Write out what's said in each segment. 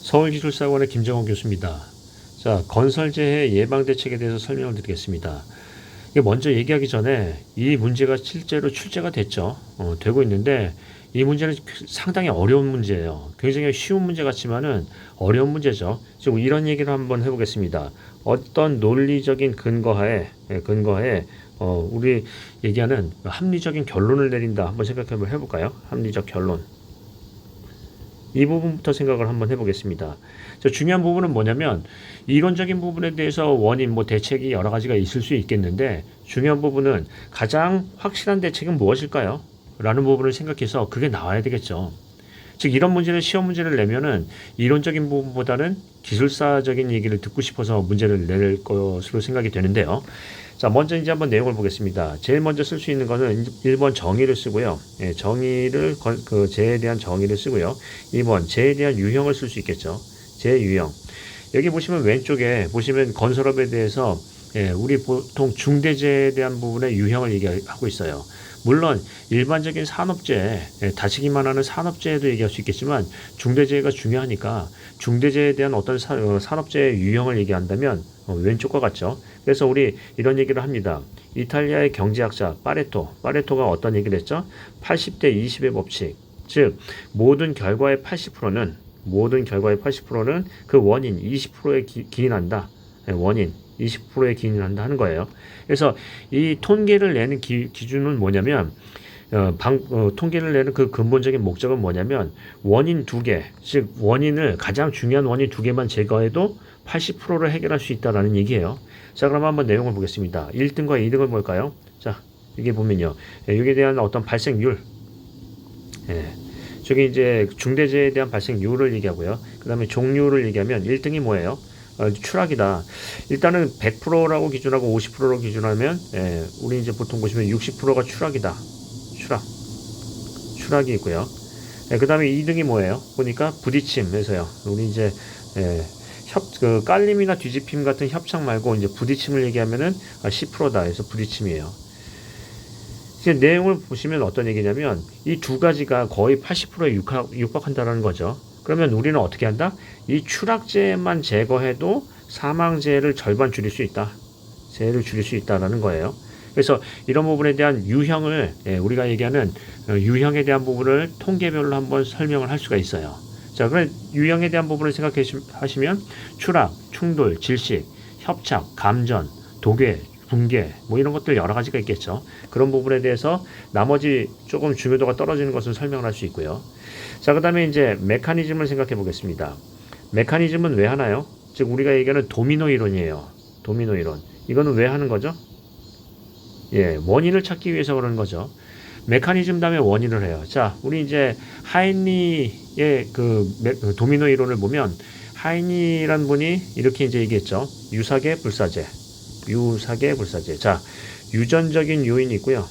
서울기술사관의 김정원 교수입니다. 자, 건설재해 예방대책에 대해서 설명을 드리겠습니다. 이게 먼저 얘기하기 전에 이 문제가 실제로 출제가 됐죠. 되고 있는데 이 문제는 상당히 어려운 문제예요. 굉장히 쉬운 문제 같지만은 어려운 문제죠. 지금 이런 얘기를 한번 해보겠습니다. 어떤 논리적인 근거하에 우리 얘기하는 합리적인 결론을 내린다. 한번 생각해 해볼까요? 합리적 결론. 이 부분부터 생각을 한번 해보겠습니다. 중요한 부분은 뭐냐면 이론적인 부분에 대해서 원인, 대책이 여러 가지가 있을 수 있겠는데 중요한 부분은 가장 확실한 대책은 무엇일까요? 라는 부분을 생각해서 그게 나와야 되겠죠. 즉 이런 문제는 시험 문제를 내면은 이론적인 부분보다는 기술사적인 얘기를 듣고 싶어서 문제를 낼 것으로 생각이 되는데요. 자, 먼저 이제 한번 내용을 보겠습니다. 제일 먼저 쓸 수 있는 거는 1번 정의를 쓰고요. 정의를 재에 대한 정의를 쓰고요. 2번 재에 대한 유형을 쓸 수 있겠죠. 재 유형. 여기 보시면 왼쪽에 보시면 건설업에 대해서 우리 보통 중대재해에 대한 부분의 유형을 얘기하고 있어요. 물론 일반적인 산업재해, 다치기만 하는 산업재해도 얘기할 수 있겠지만 중대재해가 중요하니까 중대재해에 대한 어떤 산업재해 유형을 얘기한다면 왼쪽과 같죠. 그래서 우리 이런 얘기를 합니다. 이탈리아의 경제학자 파레토가 어떤 얘기를 했죠? 80대 20의 법칙. 즉 모든 결과의 80%는 그 원인 20%에 기인한다. 원인 20%에 기인한다 하는 거예요. 그래서 이 통계를 내는 기준은 뭐냐면 통계를 내는 그 근본적인 목적은 뭐냐면 원인 두 개, 즉 가장 중요한 원인 두 개만 제거해도 80%를 해결할 수 있다라는 얘기예요. 자, 그럼 한번 내용을 보겠습니다. 1등과 2등을 볼까요? 자, 이게 보면요. 여기에 대한 어떤 발생률. 저기 이제 중대재해에 대한 발생률을 얘기하고요. 그 다음에 종류를 얘기하면 1등이 뭐예요? 추락이다. 일단은 100%라고 기준하고 50%로 기준하면 우리 이제 보통 보시면 60%가 추락이다. 추락이 있고요. 그 다음에 2등이 뭐예요? 보니까 부딪힘에서요. 우리 이제 깔림이나 뒤집힘 같은 협착 말고 이제 부딪힘을 얘기하면은 10%다. 해서 부딪힘이에요. 이제 내용을 보시면 어떤 얘기냐면 이 두 가지가 거의 80%에 육박한다는 거죠. 그러면 우리는 어떻게 한다? 이 추락재만 제거해도 사망재를 절반 줄일 수 있다. 재해를 줄일 수 있다라는 거예요. 그래서 이런 부분에 대한 유형을 우리가 얘기하는 유형에 대한 부분을 통계별로 한번 설명을 할 수가 있어요. 자, 그럼 유형에 대한 부분을 생각하시면 추락, 충돌, 질식, 협착, 감전, 도괴, 붕괴 이런 것들 여러 가지가 있겠죠. 그런 부분에 대해서 나머지 조금 중요도가 떨어지는 것을 설명을 할 수 있고요. 자, 그 다음에 이제 메커니즘을 생각해 보겠습니다. 메커니즘은 왜 하나요? 즉 우리가 얘기하는 도미노 이론이에요. 도미노 이론. 이거는 왜 하는 거죠? 원인을 찾기 위해서 그러는 거죠. 메커니즘 다음에 원인을 해요. 자, 우리 이제 하이니의 그 도미노 이론을 보면 하이니란 분이 이렇게 이제 얘기했죠. 유사계 불사제. 자, 유전적인 요인이 있고요.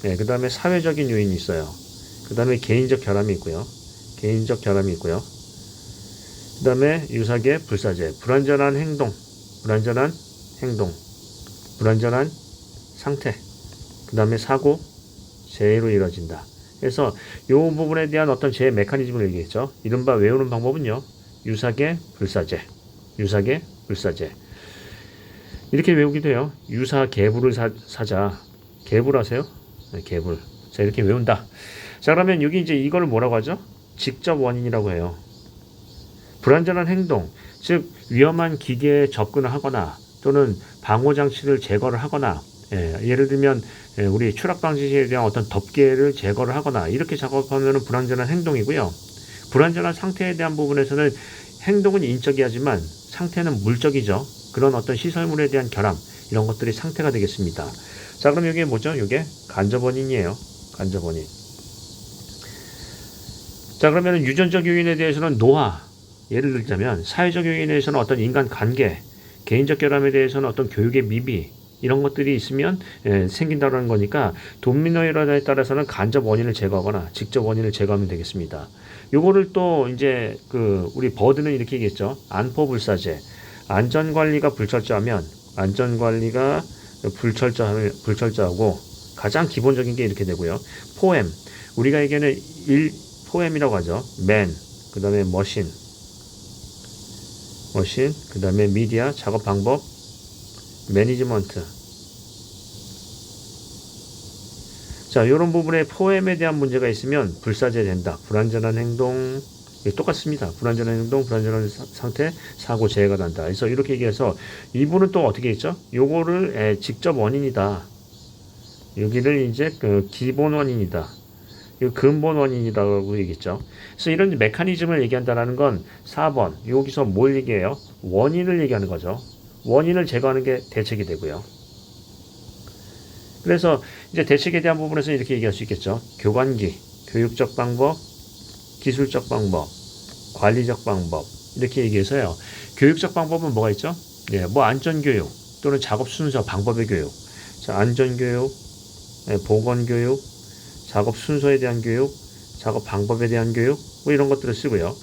그 다음에 사회적인 요인이 있어요. 그 다음에 개인적 결함이 있고요. 그 다음에 유사계 불사제. 불완전한 행동, 불완전한 상태. 그 다음에 사고, 재해로 이루어진다. 그래서 이 부분에 대한 어떤 재해 메커니즘을 얘기했죠. 이른바 외우는 방법은요. 유사계 불사제. 이렇게 외우기도 해요. 유사 개불을 사자. 개불 아세요? 개불. 자, 이렇게 외운다. 자, 그러면 여기 이제 이거를 뭐라고 하죠? 직접 원인이라고 해요. 불완전한 행동, 즉 위험한 기계에 접근을 하거나 또는 방호장치를 제거를 하거나 예를 들면 우리 추락 방지에 대한 어떤 덮개를 제거를 하거나 이렇게 작업하면 불완전한 행동이고요. 불완전한 상태에 대한 부분에서는 행동은 인적이 하지만 상태는 물적이죠. 그런 어떤 시설물에 대한 결함 이런 것들이 상태가 되겠습니다. 자, 그럼 이게 뭐죠? 이게 간접원인이에요. 간접원인. 자, 그러면 유전적 요인에 대해서는 노화, 예를 들자면 사회적 요인에 대해서는 어떤 인간 관계, 개인적 결함에 대해서는 어떤 교육의 미비 이런 것들이 있으면 생긴다는 거니까 도미노 이론에 따라서는 간접 원인을 제거하거나 직접 원인을 제거하면 되겠습니다. 요거를 또 이제 우리 버드는 이렇게 얘기했죠. 안포불사제. 안전관리가 불철저하고 가장 기본적인 게 이렇게 되고요. 포엠. 우리가 얘기하는 포엠이라고 하죠. 맨, 그 다음에 머신, 머신, 그 다음에 미디어, 작업 방법, 매니지먼트. 자, 이런 부분에 포엠에 대한 문제가 있으면 불사제된다. 불완전한 행동, 똑같습니다. 불완전한 행동, 불완전한 상태, 사고 재해가 난다. 그래서 이렇게 얘기해서 이분은 또 어떻게 했죠? 요거를 직접 원인이다. 여기를 이제 그 기본 원인이다. 이 근본 원인이라고 얘기했죠. 그래서 이런 메커니즘을 얘기한다라는 건 4번 여기서 뭘 얘기해요? 원인을 얘기하는 거죠. 원인을 제거하는 게 대책이 되고요. 그래서 이제 대책에 대한 부분에서 이렇게 얘기할 수 있겠죠. 교관기, 교육적 방법, 기술적 방법, 관리적 방법 이렇게 얘기해서요. 교육적 방법은 뭐가 있죠? 예, 뭐 안전교육 또는 작업 순서, 방법의 교육. 자, 안전교육, 보건교육, 작업 순서에 대한 교육, 작업 방법에 대한 교육, 뭐 이런 것들을 쓰고요.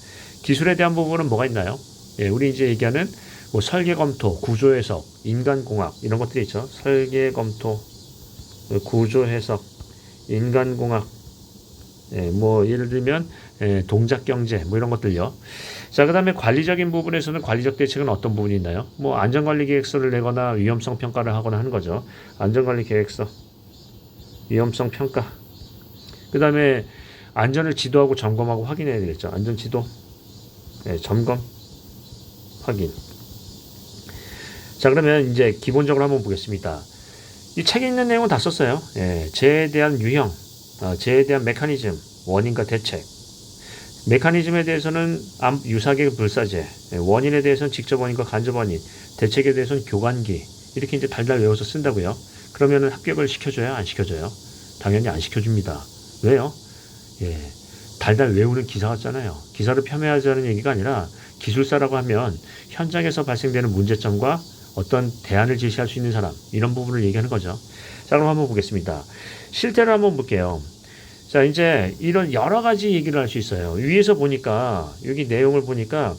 기술에 대한 부분은 뭐가 있나요? 예, 우리 이제 얘기하는 뭐 설계 검토, 구조 해석, 인간 공학 이런 것들이 있죠. 설계 검토, 구조 해석, 인간 공학, 예, 뭐 예를 들면 동작 경제 뭐 이런 것들요. 자, 그다음에 관리적인 부분에서는 관리적 대책은 어떤 부분이 있나요? 뭐 안전관리 계획서를 내거나 위험성 평가를 하거나 하는 거죠. 안전관리 계획서, 위험성 평가. 그다음에 안전을 지도하고 점검하고 확인해야 되겠죠. 안전 지도, 점검, 확인. 자, 그러면 이제 기본적으로 한번 보겠습니다. 이 책에 있는 내용은 다 썼어요. 재해에 대한 유형, 재해에 대한 메커니즘, 원인과 대책. 메커니즘에 대해서는 유사계 불사제, 원인에 대해서는 직접 원인과 간접 원인, 대책에 대해서는 교관기. 이렇게 이제 달달 외워서 쓴다고요. 그러면은 합격을 시켜줘요? 안 시켜줘요? 당연히 안 시켜줍니다. 왜요? 예, 달달 외우는 기사 같잖아요. 기사를 폄훼하자는 얘기가 아니라 기술사라고 하면 현장에서 발생되는 문제점과 어떤 대안을 제시할 수 있는 사람, 이런 부분을 얘기하는 거죠. 자, 그럼 한번 보겠습니다. 실태를 한번 볼게요. 자, 이제 이런 여러 가지 얘기를 할 수 있어요. 위에서 보니까, 여기 내용을 보니까,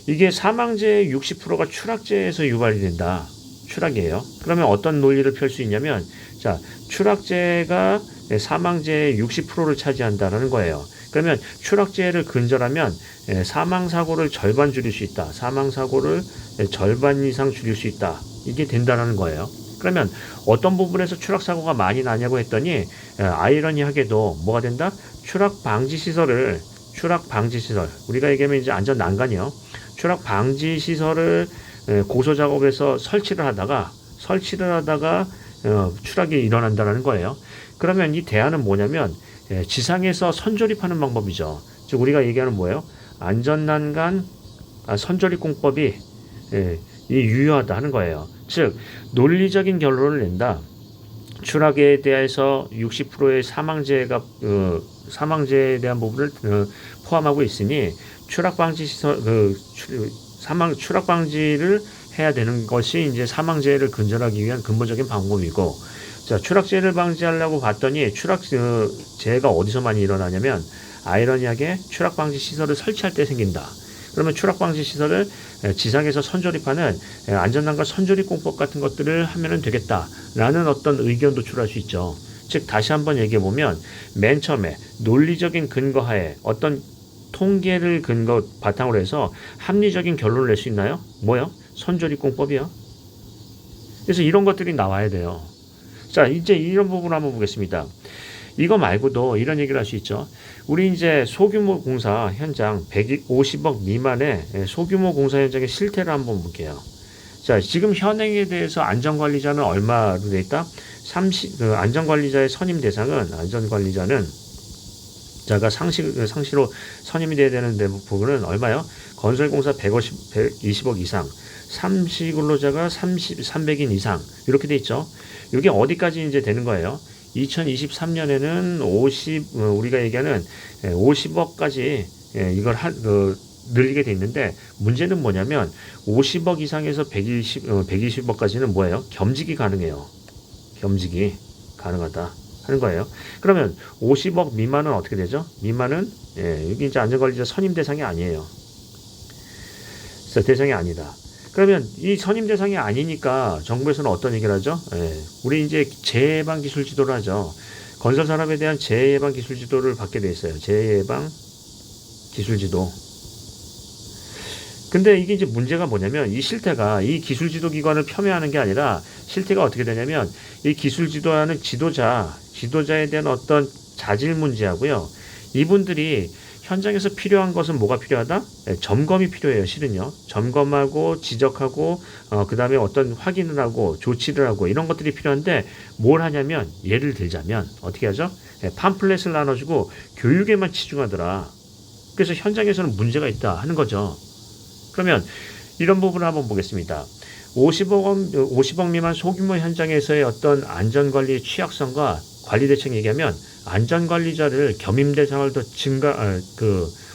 이게 사망제의 60%가 추락제에서 유발이 된다. 추락이에요. 그러면 어떤 논리를 펼 수 있냐면, 자, 추락제가 사망제의 60%를 차지한다라는 거예요. 그러면 추락제를 근절하면 사망사고를 절반 줄일 수 있다. 사망사고를 절반 이상 줄일 수 있다. 이게 된다는 거예요. 그러면 어떤 부분에서 추락사고가 많이 나냐고 했더니 아이러니하게도 뭐가 된다? 추락방지시설, 우리가 얘기하면 이제 안전난간이요. 추락방지시설을 고소작업에서 설치를 하다가 추락이 일어난다는 거예요. 그러면 이 대안은 뭐냐면 지상에서 선조립하는 방법이죠. 즉 우리가 얘기하는 뭐예요? 안전난간 선조립공법이 이 유효하다 하는 거예요. 즉 논리적인 결론을 낸다. 추락에 대해서 60%의 사망제에 대한 부분을 포함하고 있으니 추락방지 시설 추락 방지를 해야 되는 것이 이제 사망재해를 근절하기 위한 근본적인 방법이고, 자, 추락재해를 방지하려고 봤더니 재해가 어디서 많이 일어나냐면 아이러니하게 추락 방지 시설을 설치할 때 생긴다. 그러면 추락 방지 시설을 지상에서 선조립하는 안전난간 선조립 공법 같은 것들을 하면은 되겠다라는 어떤 의견도 출할 수 있죠. 즉 다시 한번 얘기해 보면 맨 처음에 논리적인 근거하에 어떤 통계를 바탕으로 해서 합리적인 결론을 낼 수 있나요? 뭐요? 선조립공법이요. 그래서 이런 것들이 나와야 돼요. 자, 이제 이런 부분 한번 보겠습니다. 이거 말고도 이런 얘기를 할 수 있죠. 우리 이제 소규모 공사 현장 150억 미만의 소규모 공사 현장의 실태를 한번 볼게요. 자, 지금 현행에 대해서 안전관리자는 얼마로 돼 있다? 안전관리자의 선임 대상은 자가 상시로 선임이 돼야 되는 부분은 얼마요? 건설공사 120억 이상, 상시근로자가 300인 이상 이렇게 돼 있죠. 이게 어디까지 이제 되는 거예요? 2023년에는 우리가 얘기하는 50억까지 이걸 늘리게 돼 있는데 문제는 뭐냐면 50억 이상에서 120억까지는 뭐예요? 겸직이 가능해요. 겸직이 가능하다 하는 거예요. 그러면 50억 미만은 어떻게 되죠? 미만은 여기 이제 안전관리자 선임 대상이 아니에요. 대상이 아니다. 그러면 이 선임 대상이 아니니까 정부에서는 어떤 얘기를 하죠? 우리 이제 재해예방 기술 지도를 하죠. 건설 산업에 대한 재해예방 기술 지도를 받게 돼 있어요. 재해예방 기술 지도. 근데 이게 이제 문제가 뭐냐면 이 실태가 이 기술 지도 기관을 폄훼하는 게 아니라 실태가 어떻게 되냐면 이 기술 지도하는 지도자에 대한 어떤 자질 문제하고요. 이분들이 현장에서 필요한 것은 뭐가 필요하다? 네, 점검이 필요해요. 실은요. 점검하고 지적하고 그다음에 어떤 확인을 하고 조치를 하고 이런 것들이 필요한데 뭘 하냐면 예를 들자면 어떻게 하죠? 네, 팜플렛을 나눠주고 교육에만 치중하더라. 그래서 현장에서는 문제가 있다 하는 거죠. 그러면 이런 부분을 한번 보겠습니다. 50억 미만 소규모 현장에서의 어떤 안전관리의 취약성과 관리 대책 얘기하면 안전관리자를 겸임 대상을 더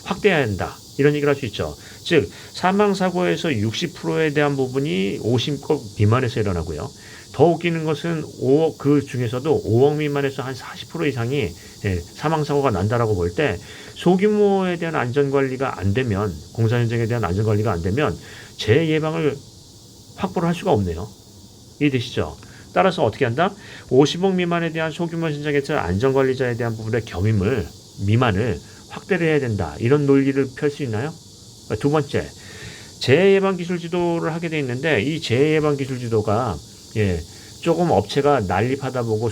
확대해야 한다. 이런 얘기를 할 수 있죠. 즉, 사망사고에서 60%에 대한 부분이 50억 미만에서 일어나고요. 더 웃기는 것은 그 중에서도 5억 미만에서 한 40% 이상이 사망사고가 난다라고 볼 때 소규모에 대한 안전관리가 안 되면, 공사 현장에 대한 안전관리가 안 되면 재예방을 확보를 할 수가 없네요. 이해되시죠? 따라서 어떻게 한다? 50억 미만에 대한 소규모 현장에서 안전관리자에 대한 부분의 미만을 확대를 해야 된다. 이런 논리를 펼 수 있나요? 두 번째, 재해예방기술 지도를 하게 돼 있는데 이 재해예방기술 지도가 조금 업체가 난립하다 보고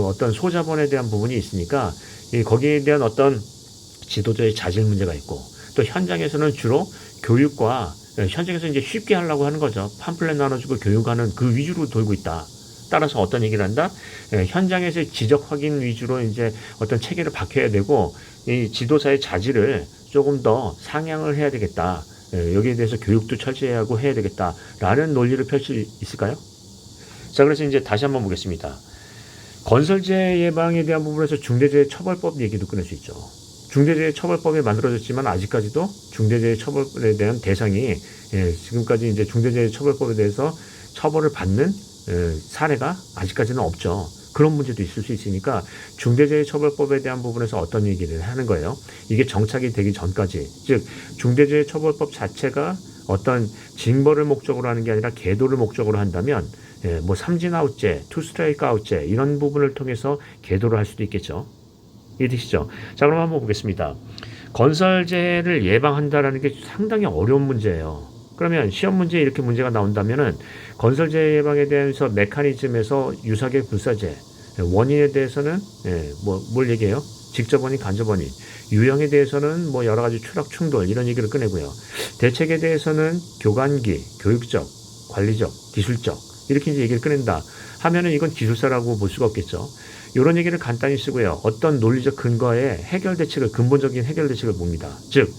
어떤 소자본에 대한 부분이 있으니까 거기에 대한 어떤 지도자의 자질 문제가 있고 또 현장에서는 주로 교육과 현장에서 이제 쉽게 하려고 하는 거죠. 팜플렛 나눠주고 교육하는 그 위주로 돌고 있다. 따라서 어떤 얘기를 한다? 현장에서 지적 확인 위주로 이제 어떤 체계를 박혀야 되고 이 지도자의 자질을 조금 더 상향을 해야 되겠다. 여기에 대해서 교육도 철저히 하고 해야 되겠다라는 논리를 펼 수 있을까요? 자, 그래서 이제 다시 한번 보겠습니다. 건설재해 예방에 대한 부분에서 중대재해처벌법 얘기도 꺼낼 수 있죠. 중대재해처벌법이 만들어졌지만 아직까지도 중대재해처벌에 대한 대상이 지금까지 이제 중대재해처벌법에 대해서 처벌을 받는 사례가 아직까지는 없죠. 그런 문제도 있을 수 있으니까 중대재해처벌법에 대한 부분에서 어떤 얘기를 하는 거예요. 이게 정착이 되기 전까지, 즉 중대재해처벌법 자체가 어떤 징벌을 목적으로 하는 게 아니라 계도를 목적으로 한다면 뭐 삼진 아웃제, 투 스트라이크 아웃제 이런 부분을 통해서 계도를 할 수도 있겠죠. 이해되시죠? 자, 그럼 한번 보겠습니다. 건설재해를 예방한다라는 게 상당히 어려운 문제예요. 그러면 시험 문제에 이렇게 문제가 나온다면은 건설재해 예방에 대해서 메커니즘에서 유사계 불사재, 원인에 대해서는 뭘 얘기해요? 직접 원인, 간접 원인, 유형에 대해서는 뭐 여러 가지 추락, 충돌 이런 얘기를 꺼내고요. 대책에 대해서는 교관기, 교육적, 관리적, 기술적 이렇게 이제 얘기를 꺼낸다 하면은 이건 기술사라고 볼 수가 없겠죠. 이런 얘기를 간단히 쓰고요. 어떤 논리적 근거에 근본적인 해결 대책을 봅니다. 즉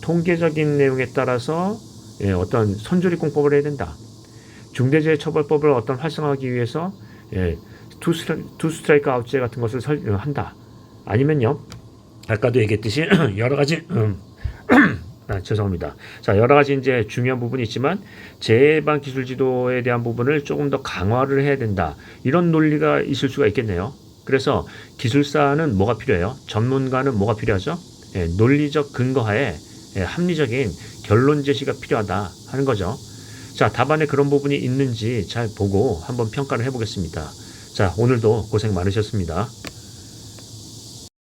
통계적인 내용에 따라서 어떤 선조립공법을 해야 된다. 중대재해처벌법을 어떤 활성화하기 위해서 투 스트라이크 아웃제 같은 것을 한다. 아니면요, 아까도 얘기했듯이 여러 가지 죄송합니다. 자, 여러 가지 이제 중요한 부분이 있지만 재해예방 기술 지도에 대한 부분을 조금 더 강화를 해야 된다. 이런 논리가 있을 수가 있겠네요. 그래서 기술사는 뭐가 필요해요? 전문가는 뭐가 필요하죠? 논리적 근거하에 합리적인 결론 제시가 필요하다 하는 거죠. 자, 답안에 그런 부분이 있는지 잘 보고 한번 평가를 해보겠습니다. 자, 오늘도 고생 많으셨습니다.